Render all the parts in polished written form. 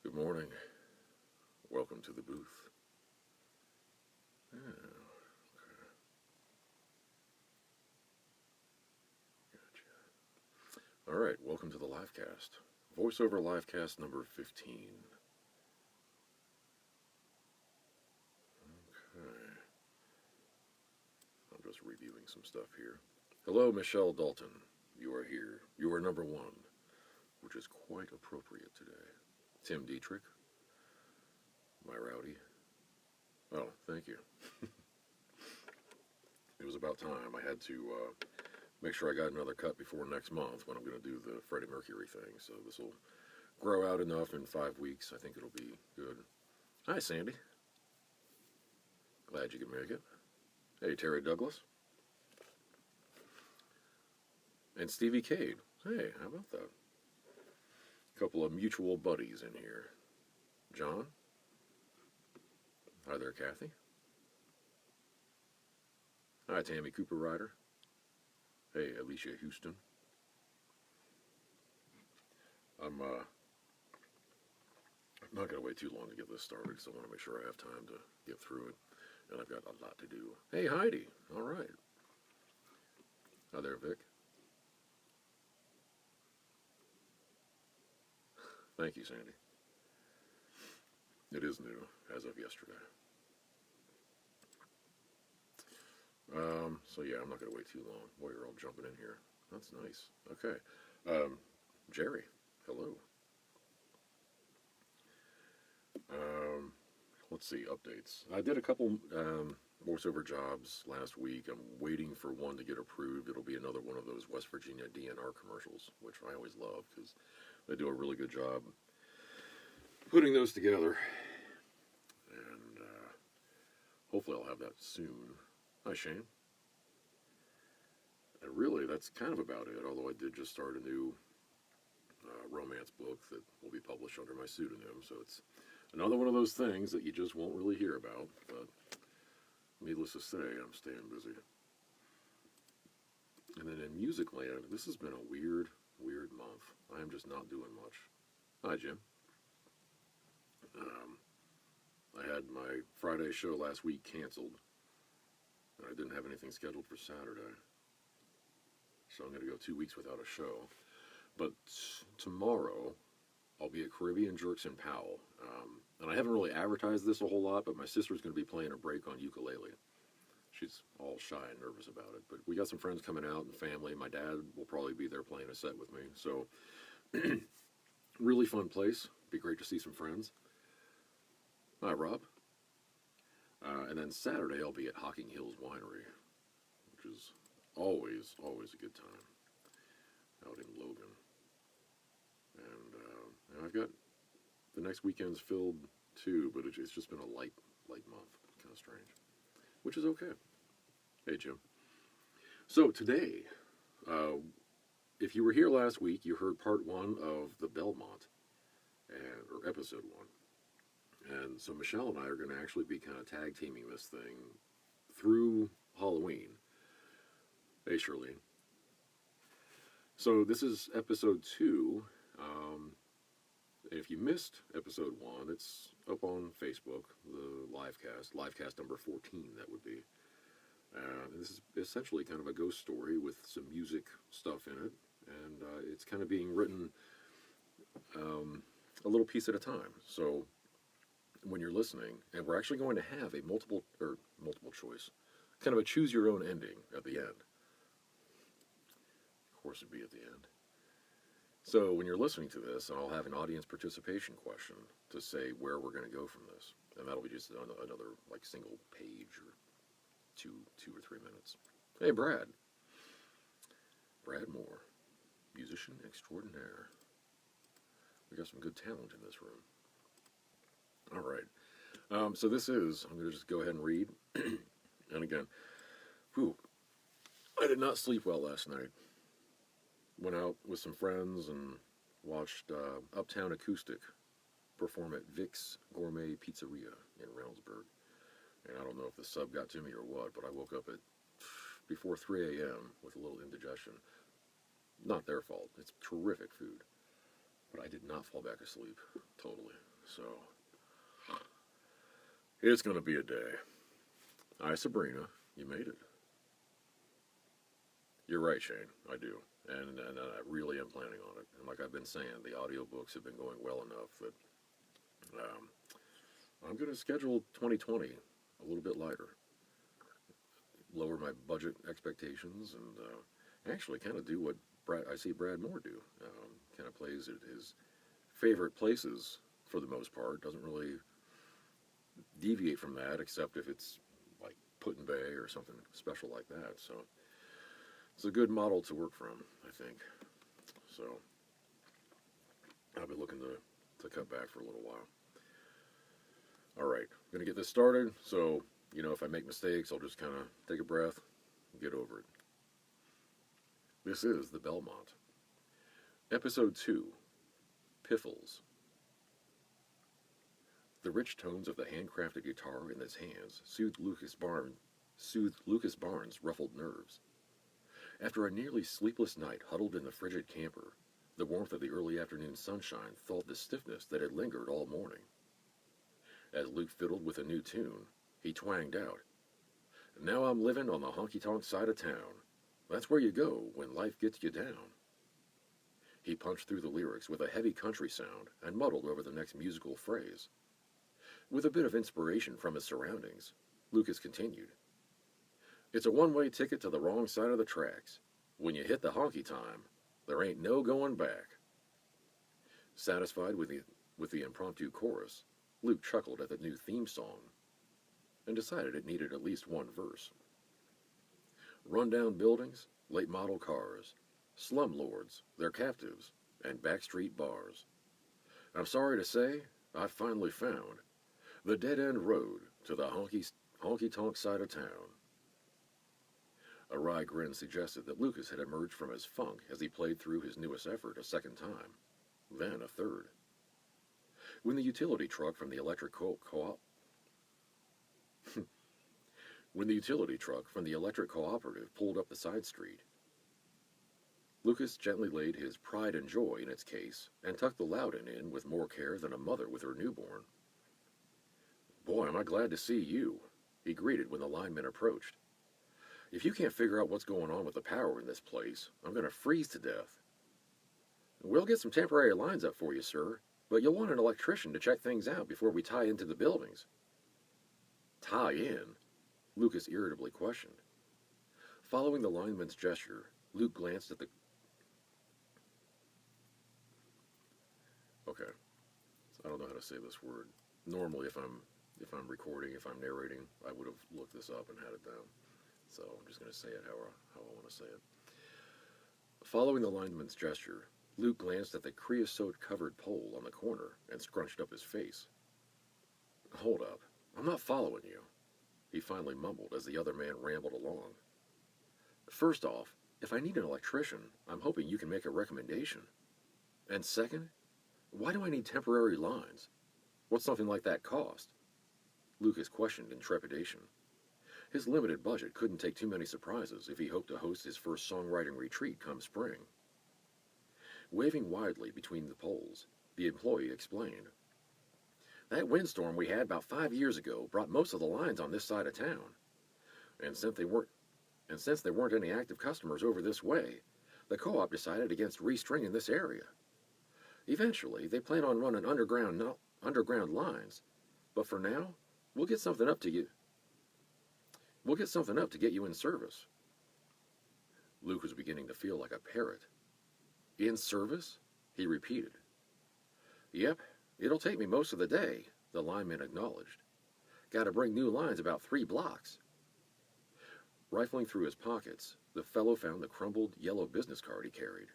Good morning. Welcome to the booth. Yeah, okay. Gotcha. All right, welcome to the Livecast. Voiceover Livecast number 15. Okay. I'm just reviewing some stuff here. Hello, Michele Dalton. You are here. You are number one, which is quite appropriate today. Tim Dietrich. My rowdy. Oh, thank you. It was about time. I had to make sure I got another cut before next month when I'm going to do the Freddie Mercury thing. So this will grow out enough in 5 weeks. I think it'll be good. Hi, Sandy. Glad you could make it. Hey, Terry Douglas. And Stevie Cade. Hey, how about that? A couple of mutual buddies in here. John. Hi there, Kathy. Hi, Tammy Cooper Ryder. Hey, Alicia Houston. I'm not going to wait too long to get this started because I want to make sure I have time to get through it. And I've got a lot to do. Hey, Heidi. All right. Hi there, Vic. Thank you, Sandy. It is new, as of yesterday. So yeah, I'm not going to wait too long. Boy, you're all jumping in here. That's nice. Okay. Jerry, hello. Let's see, updates. I did a couple voiceover jobs last week. I'm waiting for one to get approved. It'll be another one of those West Virginia DNR commercials, which I always love because they do a really good job putting those together. And hopefully I'll have that soon. Hi, Shane. And really, that's kind of about it, although I did just start a new romance book that will be published under my pseudonym, so it's another one of those things that you just won't really hear about, but needless to say, I'm staying busy. And then in music land, this has been a weird month. I am just not doing much. Hi, Jim. I had my Friday show last week canceled, and I didn't have anything scheduled for Saturday. So I'm going to go 2 weeks without a show. But tomorrow, I'll be at Caribbean Jerks in Powell. And I haven't really advertised this a whole lot, but my sister's going to be playing a break on ukulele. She's all shy and nervous about it. But we got some friends coming out and family. My dad will probably be there playing a set with me. So, really fun place. Be great to see some friends. Hi, Rob. And then Saturday, I'll be at Hocking Hills Winery, which is always a good time out in Logan. And I've got the next weekend's filled too, but it's just been a light month. Kind of strange, which is okay. Hey, Jim. So today, if you were here last week, you heard part one of the Belmont, or episode one. And so Michele and I are going to actually be kind of tag teaming this thing through Halloween. Hey, Shirlene. So this is episode 2. If you missed episode 1, it's up on Facebook, the Livecast number 14, that would be. This is essentially kind of a ghost story with some music stuff in it, and it's kind of being written a little piece at a time. So when you're listening, and we're actually going to have a multiple choice, kind of a choose your own ending at the end. Of course, it'd be at the end. So when you're listening to this, I'll have an audience participation question to say where we're going to go from this, and that'll be just another like single page or two or 3 minutes. Hey, Brad Moore, musician extraordinaire. We got some good talent in this room. All right. So this is, I'm going to just go ahead and read. And again, I did not sleep well last night. Went out with some friends and watched Uptown Acoustic perform at Vic's Gourmet Pizzeria in Reynoldsburg. And I don't know if the sub got to me or what, but I woke up at before 3 a.m. with a little indigestion. Not their fault. It's terrific food. But I did not fall back asleep, totally. So, it's going to be a day. Hi, Sabrina. You made it. You're right, Shane. I do. And I really am planning on it. And like I've been saying, the audiobooks have been going well enough that I'm going to schedule 2020 a little bit lighter. Lower my budget expectations and actually kind of do what I see Brad Moore do. Kind of plays at his favorite places for the most part. Doesn't really deviate from that except if it's like Put-in-Bay or something special like that. So it's a good model to work from, I think. So I'll be looking to cut back for a little while. All right, I'm going to get this started. So, if I make mistakes, I'll just kind of take a breath and get over it. This is the Belmont. Episode 2, Piffles. The rich tones of the handcrafted guitar in his hands soothed Lucas Barnes' ruffled nerves. After a nearly sleepless night huddled in the frigid camper, the warmth of the early afternoon sunshine thawed the stiffness that had lingered all morning. As Luke fiddled with a new tune, he twanged out, "Now I'm living on the honky-tonk side of town. That's where you go when life gets you down." He punched through the lyrics with a heavy country sound and muddled over the next musical phrase. With a bit of inspiration from his surroundings, Lucas continued, "It's a one-way ticket to the wrong side of the tracks. When you hit the honky time, there ain't no going back." Satisfied with the impromptu chorus, Luke chuckled at the new theme song and decided it needed at least one verse. Rundown buildings, late model cars, slumlords, their captives, and backstreet bars. I'm sorry to say, I've finally found the dead-end road to the honky-tonk side of town. A wry grin suggested that Lucas had emerged from his funk as he played through his newest effort a second time, then a third. When the utility truck from the electric cooperative pulled up the side street, Lucas gently laid his pride and joy in its case and tucked the Loudon in with more care than a mother with her newborn. "Boy, am I glad to see you," he greeted when the lineman approached. "If you can't figure out what's going on with the power in this place, I'm going to freeze to death." "We'll get some temporary lines up for you, sir, but you'll want an electrician to check things out before we tie into the buildings." "Tie in?" Lucas irritably questioned. Following the lineman's gesture, Luke glanced at the... Okay. I don't know how to say this word. Normally, if I'm recording, if I'm narrating, I would have looked this up and had it down. So I'm just going to say it how I want to say it. Following the lineman's gesture, Luke glanced at the creosote-covered pole on the corner and scrunched up his face. "Hold up. I'm not following you," he finally mumbled as the other man rambled along. "First off, if I need an electrician, I'm hoping you can make a recommendation. And second, why do I need temporary lines? What's something like that cost?" Lucas questioned in trepidation. His limited budget couldn't take too many surprises if he hoped to host his first songwriting retreat come spring. Waving widely between the poles, the employee explained, "That windstorm we had about 5 years ago brought most of the lines on this side of town. And since there weren't any active customers over this way, the co-op decided against restringing this area. Eventually, they plan on running underground lines, but for now, we'll get something up to get you in service." Luke was beginning to feel like a parrot. "In service?" he repeated. "Yep, it'll take me most of the day," the lineman acknowledged. "Gotta bring new lines about 3 blocks. Rifling through his pockets, the fellow found the crumbled yellow business card he carried.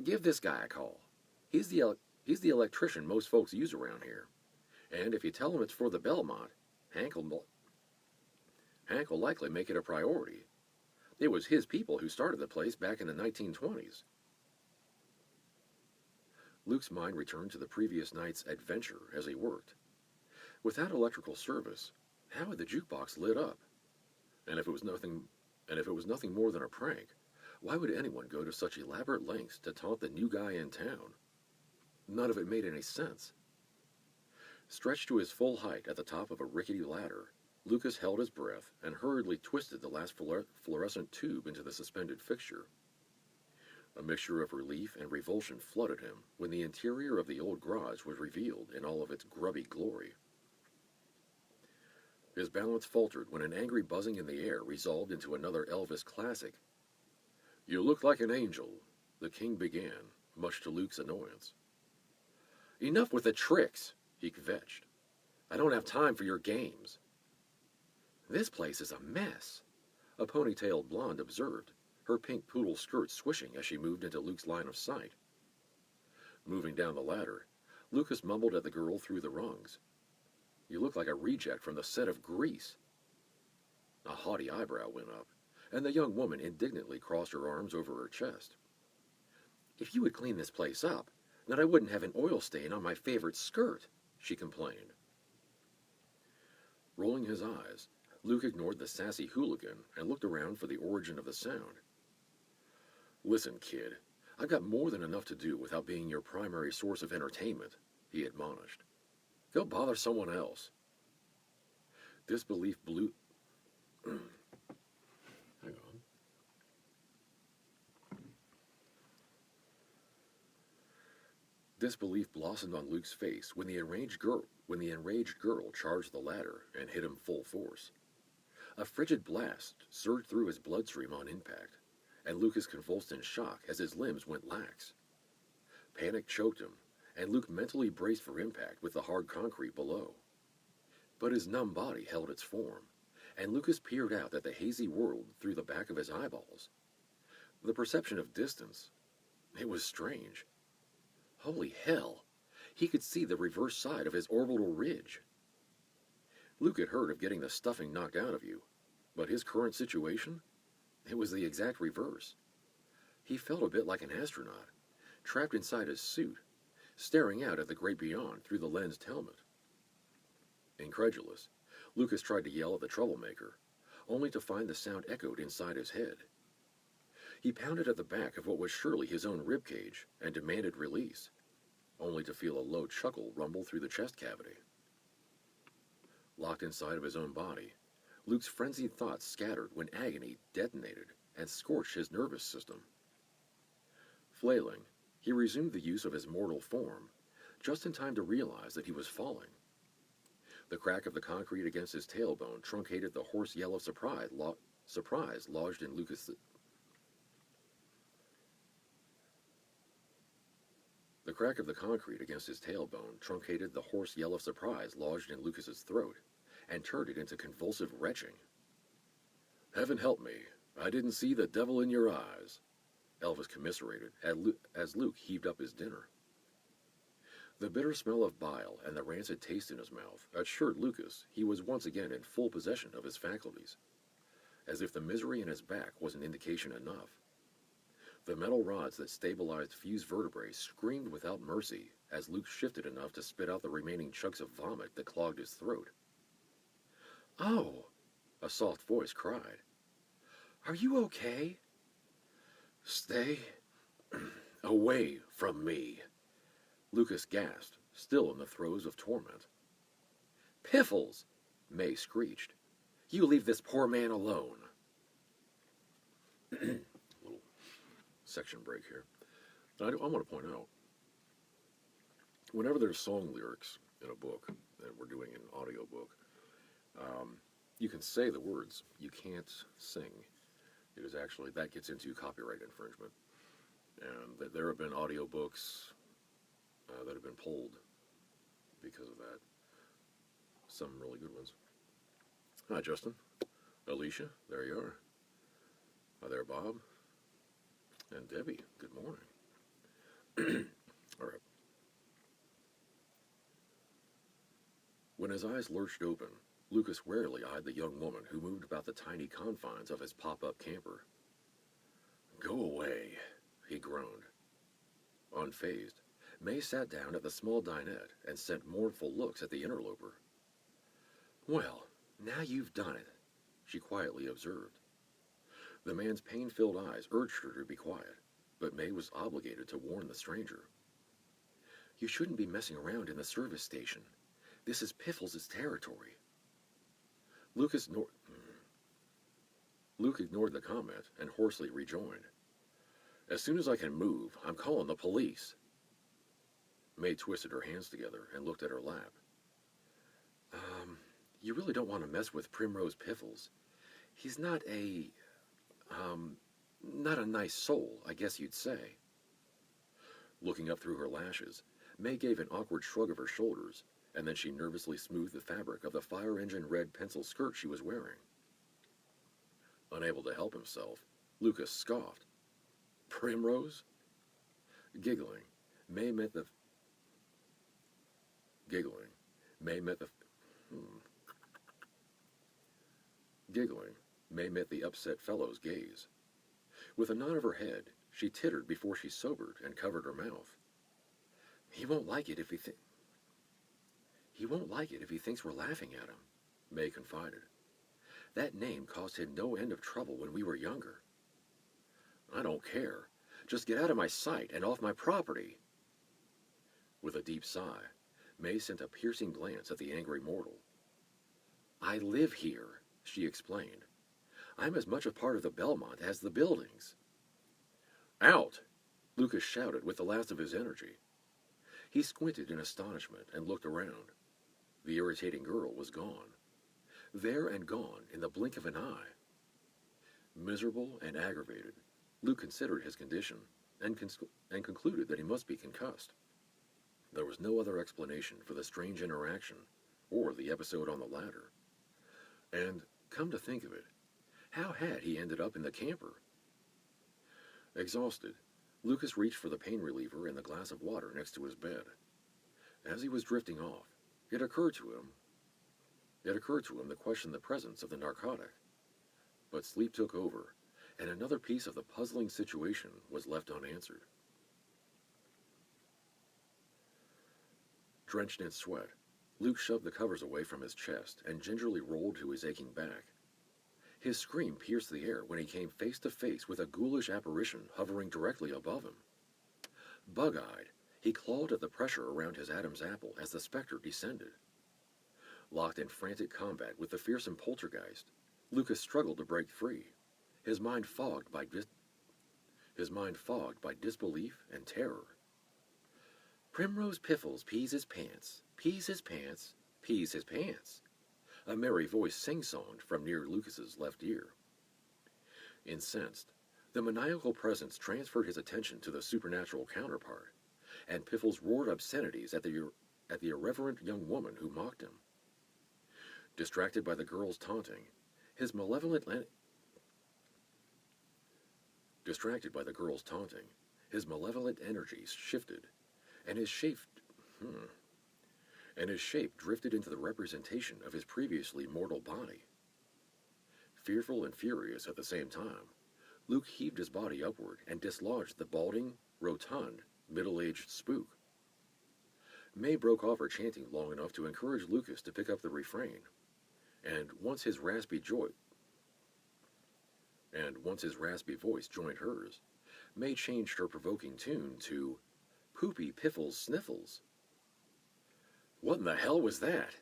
"Give this guy a call. He's the electrician most folks use around here. And if you tell him it's for the Belmont, Hank will likely make it a priority. It was his people who started the place back in the 1920s. Luke's mind returned to the previous night's adventure as he worked. Without electrical service, how had the jukebox lit up? And if it was nothing more than a prank, why would anyone go to such elaborate lengths to taunt the new guy in town? None of it made any sense. Stretched to his full height at the top of a rickety ladder, Lucas held his breath and hurriedly twisted the last fluorescent tube into the suspended fixture. A mixture of relief and revulsion flooded him when the interior of the old garage was revealed in all of its grubby glory. His balance faltered when an angry buzzing in the air resolved into another Elvis classic. "You look like an angel," the king began, much to Luke's annoyance. "Enough with the tricks," he kvetched. "I don't have time for your games." "This place is a mess," a ponytailed blonde observed, her pink poodle skirt swishing as she moved into Luke's line of sight. Moving down the ladder, Lucas mumbled at the girl through the rungs. "You look like a reject from the set of Grease." A haughty eyebrow went up, and the young woman indignantly crossed her arms over her chest. "If you would clean this place up, then I wouldn't have an oil stain on my favorite skirt," she complained. Rolling his eyes, Luke ignored the sassy hooligan and looked around for the origin of the sound. "Listen, kid, I've got more than enough to do without being your primary source of entertainment," he admonished. "Go bother someone else." Disbelief blew... Hang on. Disbelief blossomed on Luke's face when the enraged girl charged the ladder and hit him full force. A frigid blast surged through his bloodstream on impact, and Lucas convulsed in shock as his limbs went lax. Panic choked him, and Luke mentally braced for impact with the hard concrete below. But his numb body held its form, and Lucas peered out at the hazy world through the back of his eyeballs. The perception of distance, it was strange. Holy hell, he could see the reverse side of his orbital ridge. Luke had heard of getting the stuffing knocked out of you, but his current situation? It was the exact reverse. He felt a bit like an astronaut, trapped inside his suit, staring out at the great beyond through the lensed helmet. Incredulous, Lucas tried to yell at the troublemaker, only to find the sound echoed inside his head. He pounded at the back of what was surely his own ribcage and demanded release, only to feel a low chuckle rumble through the chest cavity. Locked inside of his own body, Luke's frenzied thoughts scattered when agony detonated and scorched his nervous system. Flailing, he resumed the use of his mortal form, just in time to realize that he was falling. The crack of the concrete against his tailbone truncated the hoarse yell of surprise lodged in Lucas'... The crack of the concrete against his tailbone truncated the hoarse yell of surprise lodged in Lucas's throat, and turned it into convulsive retching. "Heaven help me, I didn't see the devil in your eyes," Elvis commiserated as Luke heaved up his dinner. The bitter smell of bile and the rancid taste in his mouth assured Lucas he was once again in full possession of his faculties, as if the misery in his back was an indication enough. The metal rods that stabilized fused vertebrae screamed without mercy as Luke shifted enough to spit out the remaining chunks of vomit that clogged his throat. "Oh," a soft voice cried. "Are you okay?" "Stay away from me," Lucas gasped, still in the throes of torment. "Piffles!" May screeched. "You leave this poor man alone." Little section break here. I want to point out, whenever there's song lyrics in a book that we're doing an audiobook, you can say the words. You can't sing. It is actually, that gets into copyright infringement. And there have been audiobooks that have been pulled because of that. Some really good ones. Hi, Justin. Alicia, there you are. Hi there, Bob. And Debbie, good morning. All right. When his eyes lurched open, Lucas warily eyed the young woman who moved about the tiny confines of his pop-up camper. "Go away," he groaned. Unfazed, May sat down at the small dinette and sent mournful looks at the interloper. "Well, now you've done it," she quietly observed. The man's pain-filled eyes urged her to be quiet, but May was obligated to warn the stranger. "You shouldn't be messing around in the service station. This is Piffles' territory. Luke ignored the comment and hoarsely rejoined. As soon as I can move, I'm calling the police. May twisted her hands together and looked at her lap. You really don't want to mess with Primrose Piffles. He's not a nice soul, I guess you'd say. Looking up through her lashes, May gave an awkward shrug of her shoulders, and then she nervously smoothed the fabric of the fire engine red pencil skirt she was wearing. Unable to help himself, Lucas scoffed. Primrose? Giggling, May met the upset fellow's gaze. With a nod of her head, she tittered before she sobered and covered her mouth. He won't like it if he thinks we're laughing at him, May confided. That name caused him no end of trouble when we were younger. I don't care. Just get out of my sight and off my property. With a deep sigh, May sent a piercing glance at the angry mortal. I live here, she explained. I'm as much a part of the Belmont as the buildings. Out! Lucas shouted with the last of his energy. He squinted in astonishment and looked around. The irritating girl was gone. There and gone in the blink of an eye. Miserable and aggravated, Luke considered his condition and concluded that he must be concussed. There was no other explanation for the strange interaction or the episode on the ladder. And, come to think of it, how had he ended up in the camper? Exhausted, Lucas reached for the pain reliever and the glass of water next to his bed. As he was drifting off, it occurred to him to question the presence of the narcotic. But sleep took over, and another piece of the puzzling situation was left unanswered. Drenched in sweat, Luke shoved the covers away from his chest and gingerly rolled to his aching back. His scream pierced the air when he came face to face with a ghoulish apparition hovering directly above him. Bug-eyed, he clawed at the pressure around his Adam's apple as the specter descended. Locked in frantic combat with the fearsome poltergeist, Lucas struggled to break free, his mind fogged by disbelief and terror. Primrose Piffles pees his pants, pees his pants, pees his pants. A merry voice sing-songed from near Lucas's left ear. Incensed, the maniacal presence transferred his attention to the supernatural counterpart, and Piffles roared obscenities at the irreverent young woman who mocked him. Distracted by the girl's taunting, his malevolent energies shifted, and his shape drifted into the representation of his previously mortal body. Fearful and furious at the same time, Luke heaved his body upward and dislodged the balding, rotund, middle-aged spook. May broke off her chanting long enough to encourage Lucas to pick up the refrain, and once his raspy voice joined hers, May changed her provoking tune to Poopy Piffles Sniffles. What in the hell was that?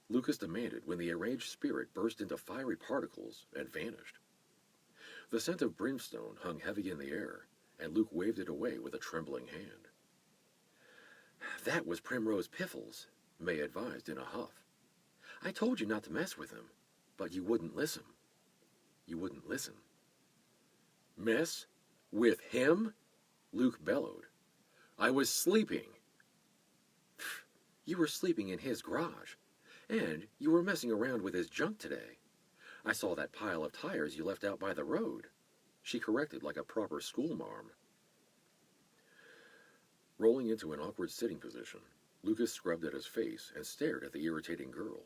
Lucas demanded when the enraged spirit burst into fiery particles and vanished. The scent of brimstone hung heavy in the air, and Luke waved it away with a trembling hand. That was Primrose Piffles, May advised in a huff. I told you not to mess with him, but you wouldn't listen. You wouldn't listen. Mess? With him? Luke bellowed. I was sleeping. You were sleeping in his garage, and you were messing around with his junk today. I saw that pile of tires you left out by the road, she corrected like a proper schoolmarm. Rolling into an awkward sitting position, Lucas scrubbed at his face and stared at the irritating girl.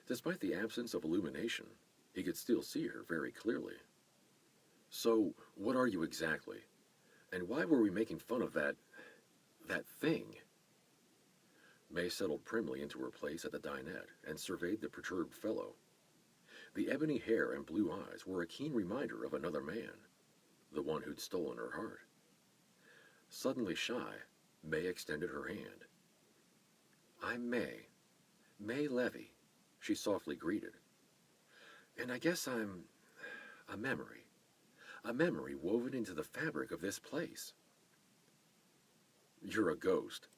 Despite the absence of illumination, he could still see her very clearly. So, what are you exactly? And why were we making fun of that thing? May settled primly into her place at the dinette and surveyed the perturbed fellow. The ebony hair and blue eyes were a keen reminder of another man, the one who'd stolen her heart. Suddenly shy, May extended her hand. I'm May. May Levy, she softly greeted. And I guess I'm a memory woven into the fabric of this place. You're a ghost,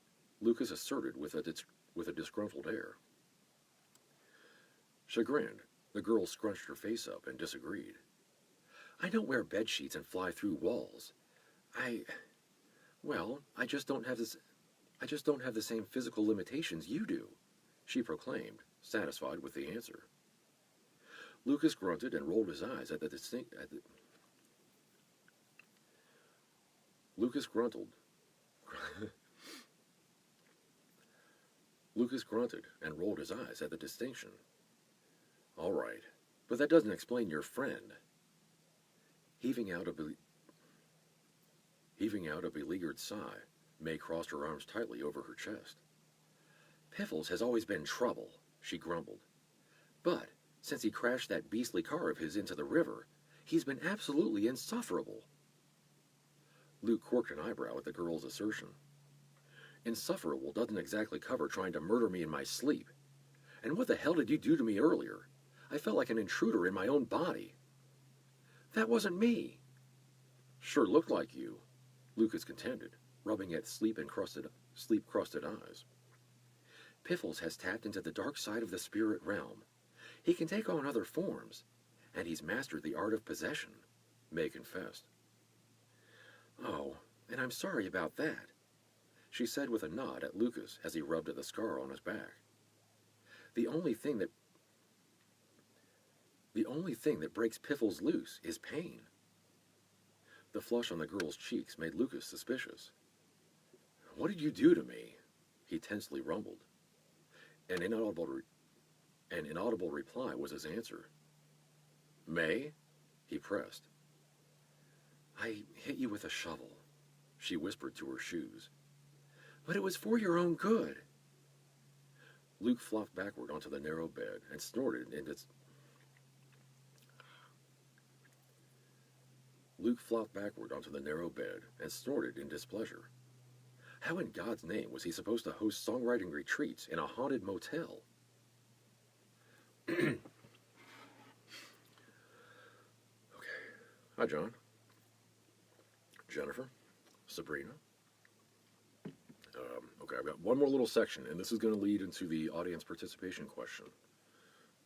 Lucas asserted with a disgruntled air. Chagrined, the girl scrunched her face up and disagreed. I don't wear bed sheets and fly through walls. I just don't have the same physical limitations you do, she proclaimed, satisfied with the answer. Lucas grunted and rolled his eyes at the distinct. Lucas grunted. Lucas grunted and rolled his eyes at the distinction. All right, but that doesn't explain your friend. Heaving out a beleaguered sigh, May crossed her arms tightly over her chest. Piffles has always been trouble, she grumbled. But since he crashed that beastly car of his into the river, he's been absolutely insufferable. Luke quirked an eyebrow at the girl's assertion. Insufferable doesn't exactly cover trying to murder me in my sleep. And what the hell did you do to me earlier? I felt like an intruder in my own body. That wasn't me. Sure looked like you, Lucas contended, rubbing at sleep-crusted eyes. Piffles has tapped into the dark side of the spirit realm. He can take on other forms, and he's mastered the art of possession, May confessed. Oh, and I'm sorry about that, she said with a nod at Lucas as he rubbed at the scar on his back. The only thing that breaks Piffles loose is pain. The flush on the girl's cheeks made Lucas suspicious. What did you do to me? He tensely rumbled. An inaudible reply was his answer. May? He pressed. I hit you with a shovel, she whispered to her shoes. But it was for your own good. Luke flopped backward onto the narrow bed and snorted in displeasure. How in God's name was he supposed to host songwriting retreats in a haunted motel? Okay. Hi, John. Jennifer. Sabrina. Okay, I've got one more little section, and this is going to lead into the audience participation question,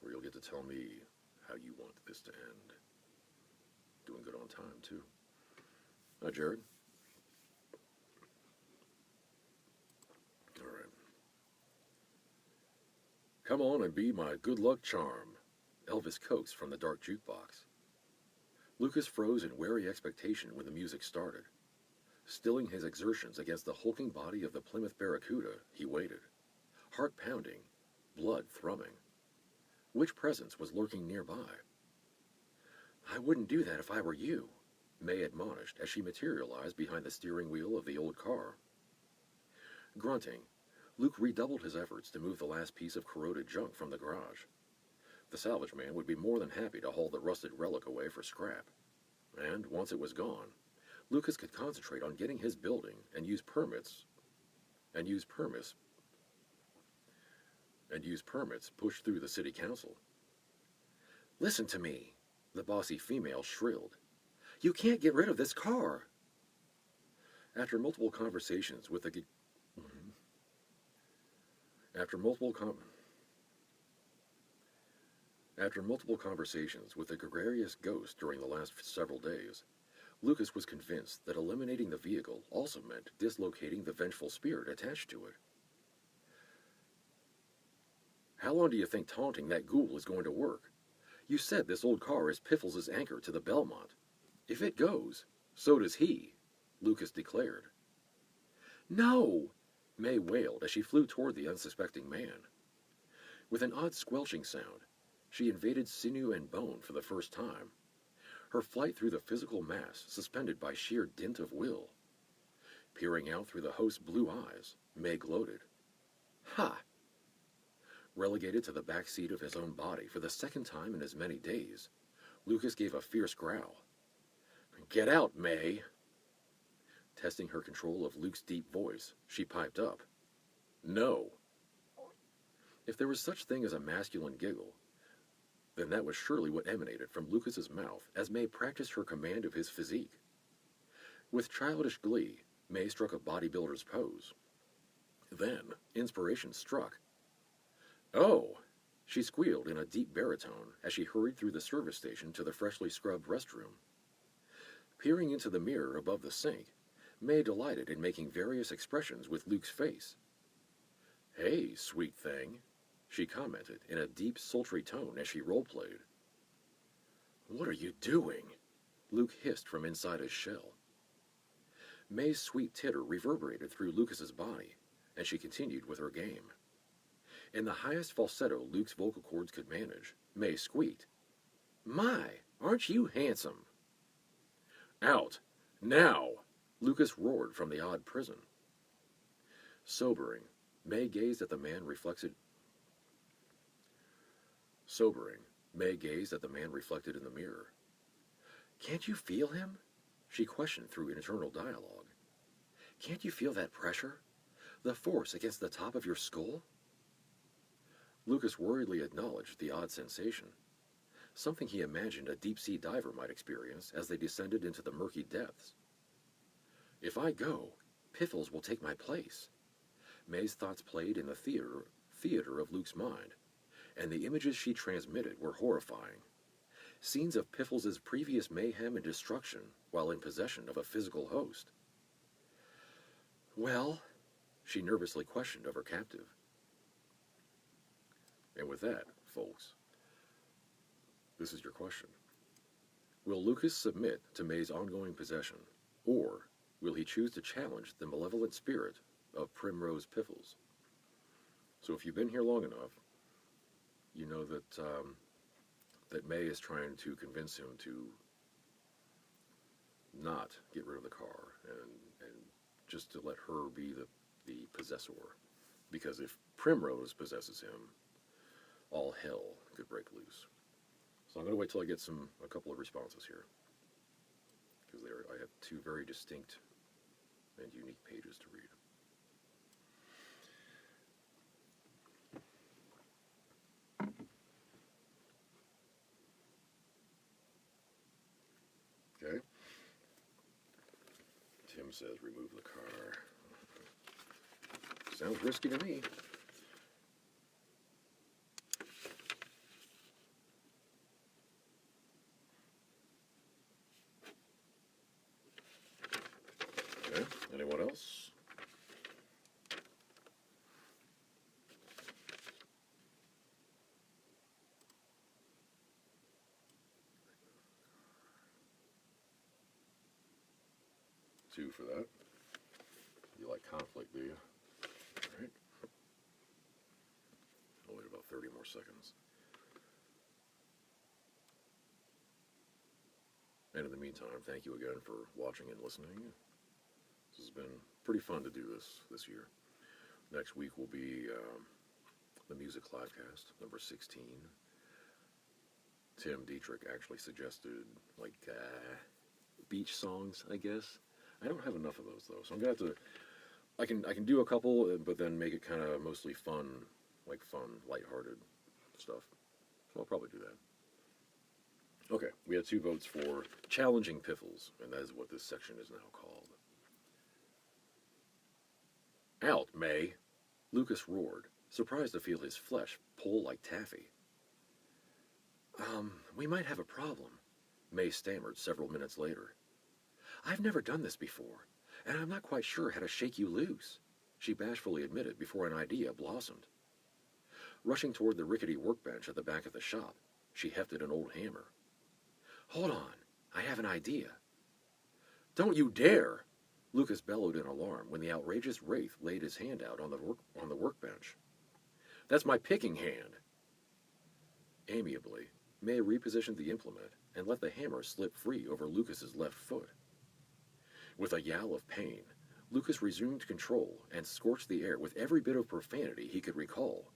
where you'll get to tell me how you want this to end. Doing good on time, too. Hi, Jared. All right. Come on and be my good luck charm, Elvis coaxed from the dark jukebox. Lucas froze in wary expectation when the music started. Stilling his exertions against the hulking body of the Plymouth Barracuda, he waited, heart pounding, blood thrumming. Which presence was lurking nearby? I wouldn't do that if I were you, May admonished as she materialized behind the steering wheel of the old car. Grunting, Luke redoubled his efforts to move the last piece of corroded junk from the garage. The salvage man would be more than happy to haul the rusted relic away for scrap. And once it was gone, Lucas could concentrate on getting his building and use permits pushed through the city council. Listen to me, the bossy female shrilled. You can't get rid of this car. After multiple conversations with the gregarious ghost during the last several days, Lucas was convinced that eliminating the vehicle also meant dislocating the vengeful spirit attached to it. How long do you think taunting that ghoul is going to work? You said this old car is Piffles' anchor to the Belmont. If it goes, so does he, Lucas declared. No, May wailed as she flew toward the unsuspecting man. With an odd squelching sound, she invaded sinew and bone for the first time. Her flight through the physical mass suspended by sheer dint of will. Peering out through the host's blue eyes, May gloated. Ha! Relegated to the back seat of his own body for the second time in as many days, Lucas gave a fierce growl. Get out, May! Testing her control of Luke's deep voice, she piped up. No. If there was such thing as a masculine giggle, then that was surely what emanated from Lucas's mouth as May practiced her command of his physique. With childish glee, May struck a bodybuilder's pose. Then, inspiration struck. "Oh!" she squealed in a deep baritone as she hurried through the service station to the freshly scrubbed restroom. Peering into the mirror above the sink, May delighted in making various expressions with Luke's face. "Hey, sweet thing," she commented in a deep, sultry tone as she role-played. "What are you doing?" Luke hissed from inside his shell. May's sweet titter reverberated through Lucas's body, and she continued with her game. In the highest falsetto Luke's vocal cords could manage, May squeaked, "My, aren't you handsome?" "Out! Now!" Lucas roared from the odd prison. Sobering, May gazed at the man reflected in the mirror. "Can't you feel him?" she questioned through internal dialogue. "Can't you feel that pressure? The force against the top of your skull?" Lucas worriedly acknowledged the odd sensation, something he imagined a deep-sea diver might experience as they descended into the murky depths. "If I go, Piffles will take my place." May's thoughts played in the theater of Luke's mind, and the images she transmitted were horrifying. Scenes of Piffles' previous mayhem and destruction while in possession of a physical host. "Well?" she nervously questioned of her captive. And with that, folks, this is your question. Will Lucas submit to May's ongoing possession, or will he choose to challenge the malevolent spirit of Primrose Piffles? So if you've been here long enough, you know that that May is trying to convince him to not get rid of the car and just to let her be the possessor. Because if Primrose possesses him, all hell could break loose. So I'm going to wait till I get a couple of responses here, because I have two very distinct and unique pages to read. Okay. Tim says remove the car. Sounds risky to me. Okay. Anyone else? Two for that. You like conflict, do you? All right. I'll wait about 30 more seconds. And in the meantime, thank you again for watching and listening. This has been pretty fun to do this year. Next week will be the Music Livecast, number 16. Tim Dietrich actually suggested, beach songs, I guess. I don't have enough of those, though, so I'm going to have to... I can do a couple, but then make it kind of mostly fun, lighthearted stuff. So I'll probably do that. Okay, we had 2 votes for challenging Piffles, and that is what this section is now called. "Out, May!" Lucas roared, surprised to feel his flesh pull like taffy. We might have a problem," May stammered several minutes later. "I've never done this before, and I'm not quite sure how to shake you loose," she bashfully admitted before an idea blossomed. Rushing toward the rickety workbench at the back of the shop, she hefted an old hammer. "Hold on, I have an idea." "Don't you dare!" Lucas bellowed in alarm when the outrageous wraith laid his hand out on the workbench. "That's my picking hand." Amiably, May repositioned the implement and let the hammer slip free over Lucas's left foot. With a yowl of pain, Lucas resumed control and scorched the air with every bit of profanity he could recall.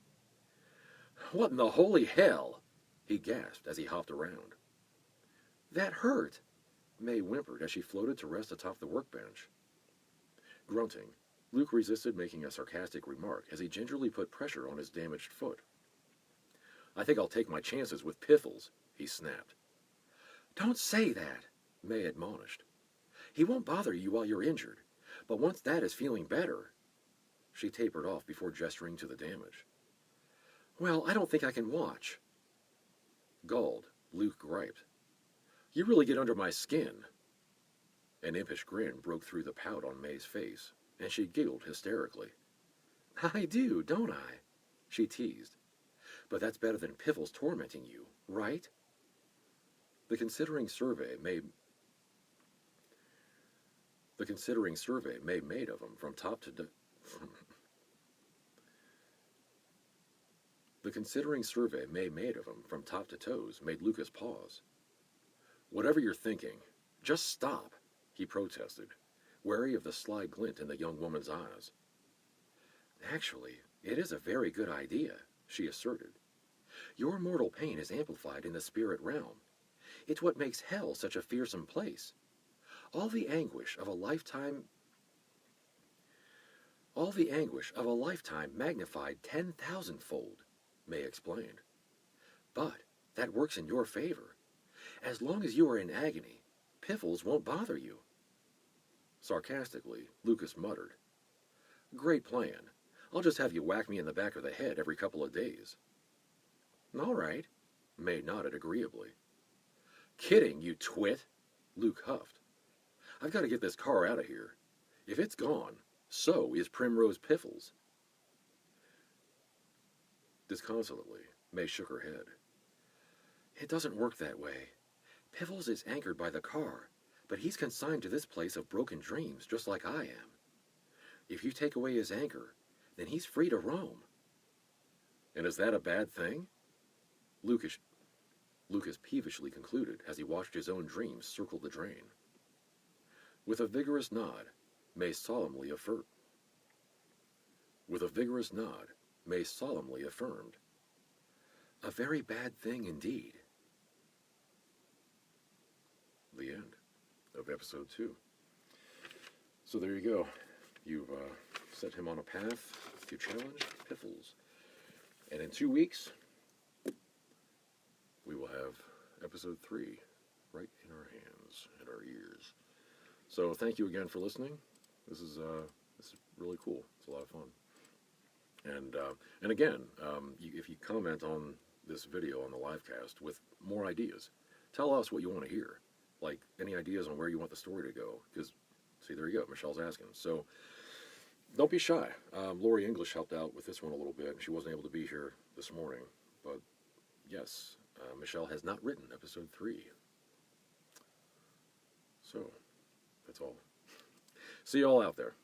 "What in the holy hell?" he gasped as he hopped around. "That hurt," May whimpered as she floated to rest atop the workbench. Grunting, Luke resisted making a sarcastic remark as he gingerly put pressure on his damaged foot. "I think I'll take my chances with Piffles," he snapped. "Don't say that," May admonished. "He won't bother you while you're injured, but once Dad is feeling better—" She tapered off before gesturing to the damage. "Well, I don't think I can watch." Galled, Luke griped. "You really get under my skin." An impish grin broke through the pout on May's face, and she giggled hysterically. "I do, don't I?" she teased. "But that's better than Piffles tormenting you, right?" The considering survey May made of him from top to The considering survey May made of him from top to toes made Lucas pause. "Whatever you're thinking, just stop," he protested, wary of the sly glint in the young woman's eyes. "Actually, it is a very good idea," she asserted. "Your mortal pain is amplified in the spirit realm. It's what makes hell such a fearsome place. All the anguish of a lifetime magnified 10,000-fold, May explained. But that works in your favor. As long as you are in agony, Piffles won't bother you." Sarcastically, Lucas muttered, "Great plan. I'll just have you whack me in the back of the head every couple of days." "All right," May nodded agreeably. "Kidding, you twit," Luke huffed. "I've got to get this car out of here. If it's gone, so is Primrose Piffles." Disconsolately, May shook her head. "It doesn't work that way. Piffles is anchored by the car, but he's consigned to this place of broken dreams just like I am. If you take away his anchor, then he's free to roam." "And is that a bad thing?" Lucas peevishly concluded as he watched his own dreams circle the drain. With a vigorous nod, May solemnly affirmed. "A very bad thing indeed." The end of episode 2. So there you go. You've set him on a path to challenge Piffles. And in 2 weeks, we will have episode 3 right in our hands and our ears. So thank you again for listening. This is really cool. It's a lot of fun. And again, if you comment on this video on the livecast with more ideas, tell us what you want to hear. Like any ideas on where you want the story to go. Because, see, there you go. Michelle's asking. So don't be shy. Lori English helped out with this one a little bit. She wasn't able to be here this morning. But yes, Michelle has not written episode 3. So that's all. See you all out there.